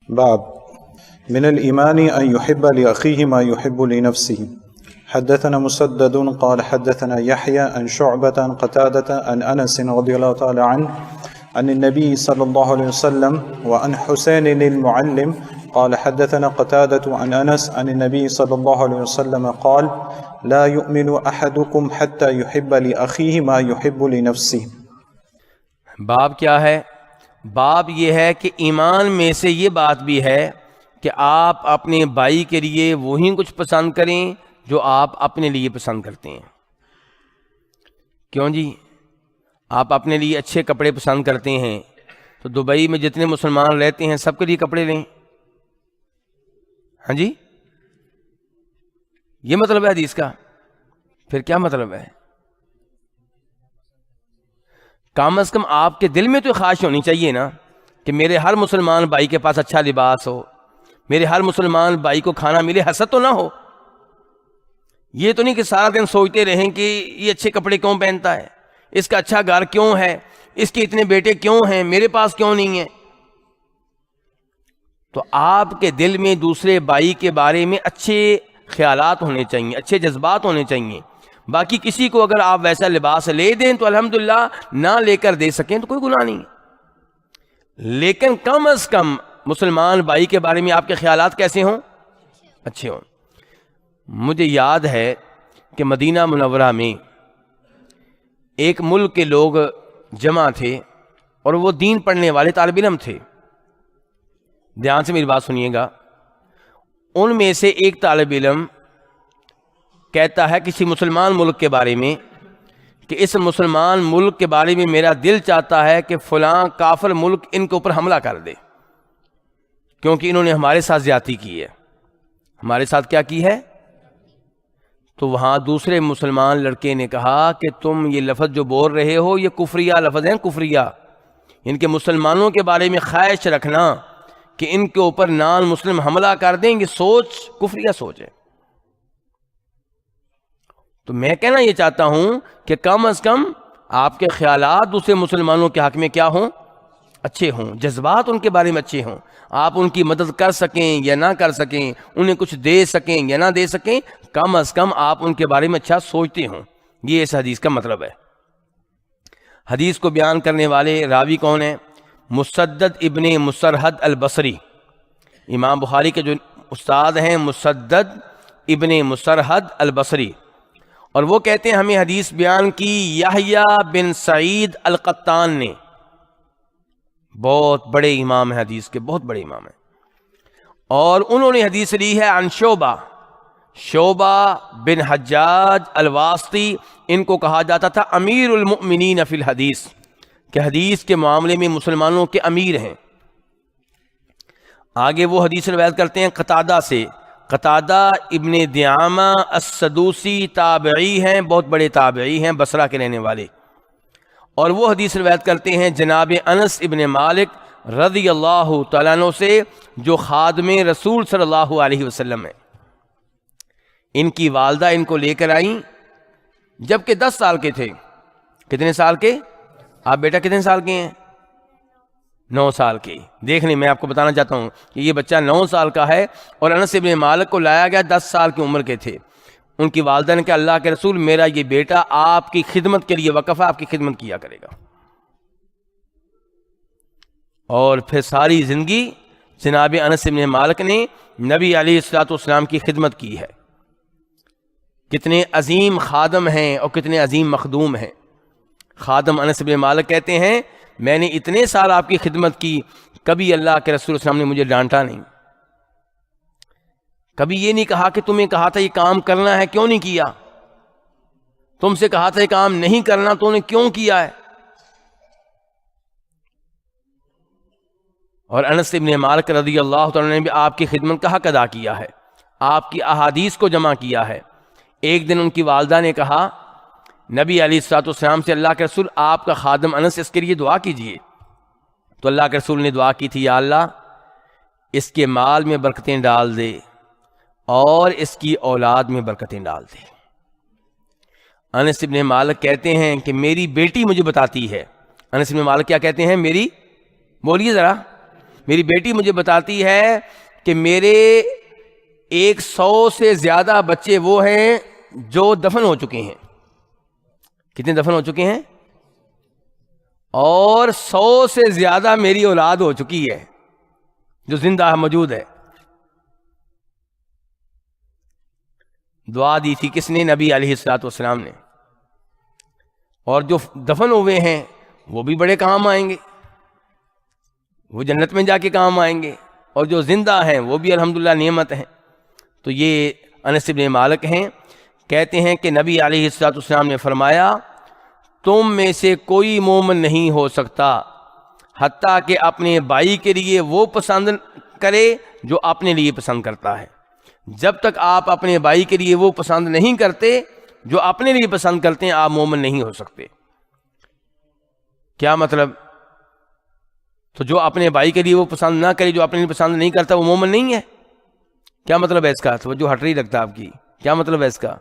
باب من الإيمان أن يحب لأخيه ما يحب لنفسه. حدثنا مسدد قال حدثنا يحيى عن شعبة عن قتادة عن أنس رضي الله تعالى عنه عن النبي صلى الله عليه وسلم وعن حسين المعلم قال حدثنا قتادة عن أنس عن النبي صلى الله عليه وسلم قال لا يؤمن أحدكم حتى يحب لأخيه ما يحب لنفسه. باب کیا ہے؟ باب یہ ہے کہ ایمان میں سے یہ بات بھی ہے کہ آپ اپنے بھائی کے لیے وہی کچھ پسند کریں جو آپ اپنے لیے پسند کرتے ہیں. کیوں جی؟ آپ اپنے لیے اچھے کپڑے پسند کرتے ہیں تو دبئی میں جتنے مسلمان رہتے ہیں سب کے لیے کپڑے لیں. ہاں جی، یہ مطلب ہے حدیث کا؟ پھر کیا مطلب ہے؟ کم از کم آپ کے دل میں تو خواہش ہونی چاہیے نا کہ میرے ہر مسلمان بھائی کے پاس اچھا لباس ہو، میرے ہر مسلمان بھائی کو کھانا ملے، حسد تو نہ ہو. یہ تو نہیں کہ سارا دن سوچتے رہیں کہ یہ اچھے کپڑے کیوں پہنتا ہے، اس کا اچھا گھر کیوں ہے، اس کے اتنے بیٹے کیوں ہیں، میرے پاس کیوں نہیں ہیں. تو آپ کے دل میں دوسرے بھائی کے بارے میں اچھے خیالات ہونے چاہیے، اچھے جذبات ہونے چاہیے. باقی کسی کو اگر آپ ویسا لباس لے دیں تو الحمدللہ، نہ لے کر دے سکیں تو کوئی گناہ نہیں. لیکن کم از کم مسلمان بھائی کے بارے میں آپ کے خیالات کیسے ہوں؟ اچھے ہوں. مجھے یاد ہے کہ مدینہ منورہ میں ایک ملک کے لوگ جمع تھے اور وہ دین پڑھنے والے طالب علم تھے. دھیان سے میری بات سنیے گا. ان میں سے ایک طالب علم کہتا ہے کسی مسلمان ملک کے بارے میں کہ اس مسلمان ملک کے بارے میں میرا دل چاہتا ہے کہ فلاں کافر ملک ان کے اوپر حملہ کر دے، کیونکہ انہوں نے ہمارے ساتھ زیادتی کی ہے. ہمارے ساتھ کیا کی ہے؟ تو وہاں دوسرے مسلمان لڑکے نے کہا کہ تم یہ لفظ جو بول رہے ہو یہ کفریہ لفظ ہیں، کفریہ. ان کے مسلمانوں کے بارے میں خواہش رکھنا کہ ان کے اوپر نان مسلم حملہ کر دیں، یہ سوچ کفریہ سوچ ہے. تو میں کہنا یہ چاہتا ہوں کہ کم از کم آپ کے خیالات دوسرے مسلمانوں کے حق میں کیا ہوں؟ اچھے ہوں، جذبات ان کے بارے میں اچھے ہوں. آپ ان کی مدد کر سکیں یا نہ کر سکیں، انہیں کچھ دے سکیں یا نہ دے سکیں، کم از کم آپ ان کے بارے میں اچھا سوچتے ہوں. یہ اس حدیث کا مطلب ہے. حدیث کو بیان کرنے والے راوی کون ہیں؟ مسدد ابن مسرحد البصری. امام بخاری کے جو استاد ہیں مسدد ابن مسرحد البصری، اور وہ کہتے ہیں ہمیں حدیث بیان کی یحییٰ بن سعید القطان نے. بہت بڑے امام ہیں، حدیث کے بہت بڑے امام ہیں. اور انہوں نے حدیث لی ہے عن شعبہ بن حجاج الواسطی. ان کو کہا جاتا تھا امیر المؤمنین فی الحدیث، کہ حدیث کے معاملے میں مسلمانوں کے امیر ہیں. آگے وہ حدیث روایت کرتے ہیں قتادہ سے. قتادہ ابن دعامہ السدوسی تابعی ہیں، بہت بڑے تابعی ہیں، بصرہ کے رہنے والے. اور وہ حدیث روایت کرتے ہیں جناب انس ابن مالک رضی اللہ تعالیٰ عنہ سے، جو خادم رسول صلی اللہ علیہ وسلم ہیں. ان کی والدہ ان کو لے کر آئیں جب کہ 10 سال کے تھے. کتنے سال کے؟ آپ بیٹا کتنے سال کے ہیں؟ 9 سال کے. دیکھ لیں، میں آپ کو بتانا چاہتا ہوں کہ یہ بچہ 9 سال کا ہے اور انس ابن مالک کو لایا گیا 10 سال کی عمر کے تھے. ان کی والدہ نے کہا اللہ کے رسول میرا یہ بیٹا آپ کی خدمت کے لیے وقف ہے، آپ کی خدمت کیا کرے گا. اور پھر ساری زندگی جناب انس ابن مالک نے نبی علیہ الصلوۃ والسلام کی خدمت کی ہے. کتنے عظیم خادم ہیں اور کتنے عظیم مخدوم ہیں. خادم انس ابن مالک کہتے ہیں میں نے اتنے سال آپ کی خدمت کی، کبھی اللہ کے رسول صلی اللہ علیہ وسلم نے مجھے ڈانٹا نہیں، کبھی یہ نہیں کہا کہ تمہیں کہا تھا یہ کام کرنا ہے کیوں نہیں کیا، تم سے کہا تھا یہ کام نہیں کرنا تو نے کیوں کیا ہے. اور انس ابن مالک رضی اللہ تعالیٰ نے بھی آپ کی خدمت کا حق ادا کیا ہے، آپ کی احادیث کو جمع کیا ہے. ایک دن ان کی والدہ نے کہا نبی علیہ الصلوۃ والسلام سے اللہ کے رسول آپ کا خادم انس اس کے لیے دعا کیجیے. تو اللہ کے رسول نے دعا کی تھی یا اللہ اس کے مال میں برکتیں ڈال دے اور اس کی اولاد میں برکتیں ڈال دے. انس ابن مالک کہتے ہیں کہ میری بیٹی مجھے بتاتی ہے. انس ابن مالک کیا کہتے ہیں؟ میری، بولیے ذرا، میری بیٹی مجھے بتاتی ہے کہ میرے 100 سے زیادہ بچے وہ ہیں جو دفن ہو چکے ہیں. کتنے دفن ہو چکے ہیں؟ اور 100 سے زیادہ میری اولاد ہو چکی ہے جو زندہ موجود ہے. دعا دی تھی کس نے؟ نبی علیہ الصلوۃ والسلام نے. اور جو دفن ہوئے ہیں وہ بھی بڑے کام آئیں گے، وہ جنت میں جا کے کام آئیں گے، اور جو زندہ ہیں وہ بھی الحمدللہ نعمت ہیں. تو یہ انس بن مالک ہیں، کہتے ہیں کہ نبی علیہ الصلوۃ والسلام نے فرمایا تم میں سے کوئی مومن نہیں ہو سکتا حتیٰ کہ اپنے بھائی کے لیے وہ پسند کرے جو اپنے لیے پسند کرتا ہے. جب تک آپ اپنے بھائی کے لیے وہ پسند نہیں کرتے جو اپنے لیے پسند کرتے ہیں، آپ مومن نہیں ہو سکتے. کیا مطلب؟ تو جو اپنے بھائی کے لیے وہ پسند نہ کرے جو اپنے لیے پسند نہیں کرتا وہ مومن نہیں ہے. کیا مطلب ہے اس کا؟ تو جو ہٹ رہی لگتا آپ کی، کیا مطلب ہے اس کا؟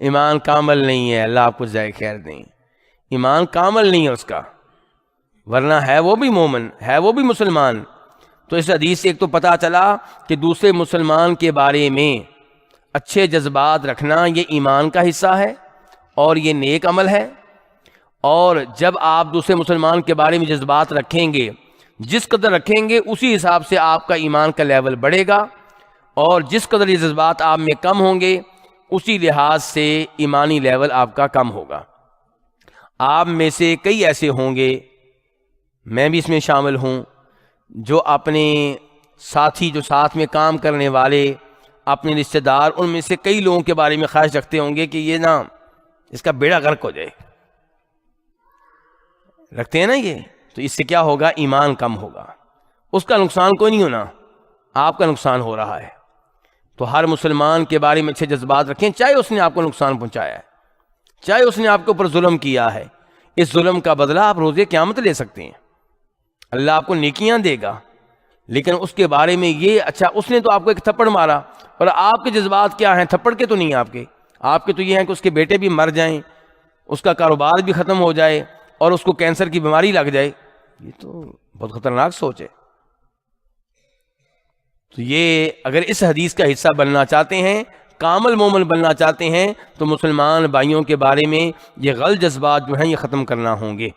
ایمان کامل نہیں ہے. اللہ آپ کو جزائے خیر دیں. ایمان کامل نہیں ہے اس کا، ورنہ ہے وہ بھی مومن، ہے وہ بھی مسلمان. تو اس حدیث سے ایک تو پتہ چلا کہ دوسرے مسلمان کے بارے میں اچھے جذبات رکھنا یہ ایمان کا حصہ ہے اور یہ نیک عمل ہے. اور جب آپ دوسرے مسلمان کے بارے میں جذبات رکھیں گے، جس قدر رکھیں گے اسی حساب سے آپ کا ایمان کا لیول بڑھے گا، اور جس قدر یہ جذبات آپ میں کم ہوں گے اسی لحاظ سے ایمانی لیول آپ کا کم ہوگا. آپ میں سے کئی ایسے ہوں گے، میں بھی اس میں شامل ہوں، جو اپنے ساتھی، جو ساتھ میں کام کرنے والے، اپنے رشتہ دار، ان میں سے کئی لوگوں کے بارے میں خواہش رکھتے ہوں گے کہ یہ نا اس کا بیڑا غرق ہو جائے. رکھتے ہیں نا یہ؟ تو اس سے کیا ہوگا؟ ایمان کم ہوگا. اس کا نقصان کوئی نہیں ہونا، آپ کا نقصان ہو رہا ہے. تو ہر مسلمان کے بارے میں اچھے جذبات رکھیں، چاہے اس نے آپ کو نقصان پہنچایا ہے، چاہے اس نے آپ کے اوپر ظلم کیا ہے. اس ظلم کا بدلہ آپ روزے قیامت لے سکتے ہیں. اللہ آپ کو نیکیاں دے گا، لیکن اس کے بارے میں یہ اچھا اس نے تو آپ کو ایک تھپڑ مارا، اور آپ کے جذبات کیا ہیں؟ تھپڑ کے تو نہیں، آپ کے تو یہ ہیں کہ اس کے بیٹے بھی مر جائیں، اس کا کاروبار بھی ختم ہو جائے، اور اس کو کینسر کی بیماری لگ جائے. یہ تو بہت خطرناک سوچ ہے. تو یہ اگر اس حدیث کا حصہ بننا چاہتے ہیں، کامل مومن بننا چاہتے ہیں، تو مسلمان بھائیوں کے بارے میں یہ غلط جذبات جو ہیں یہ ختم کرنا ہوں گے.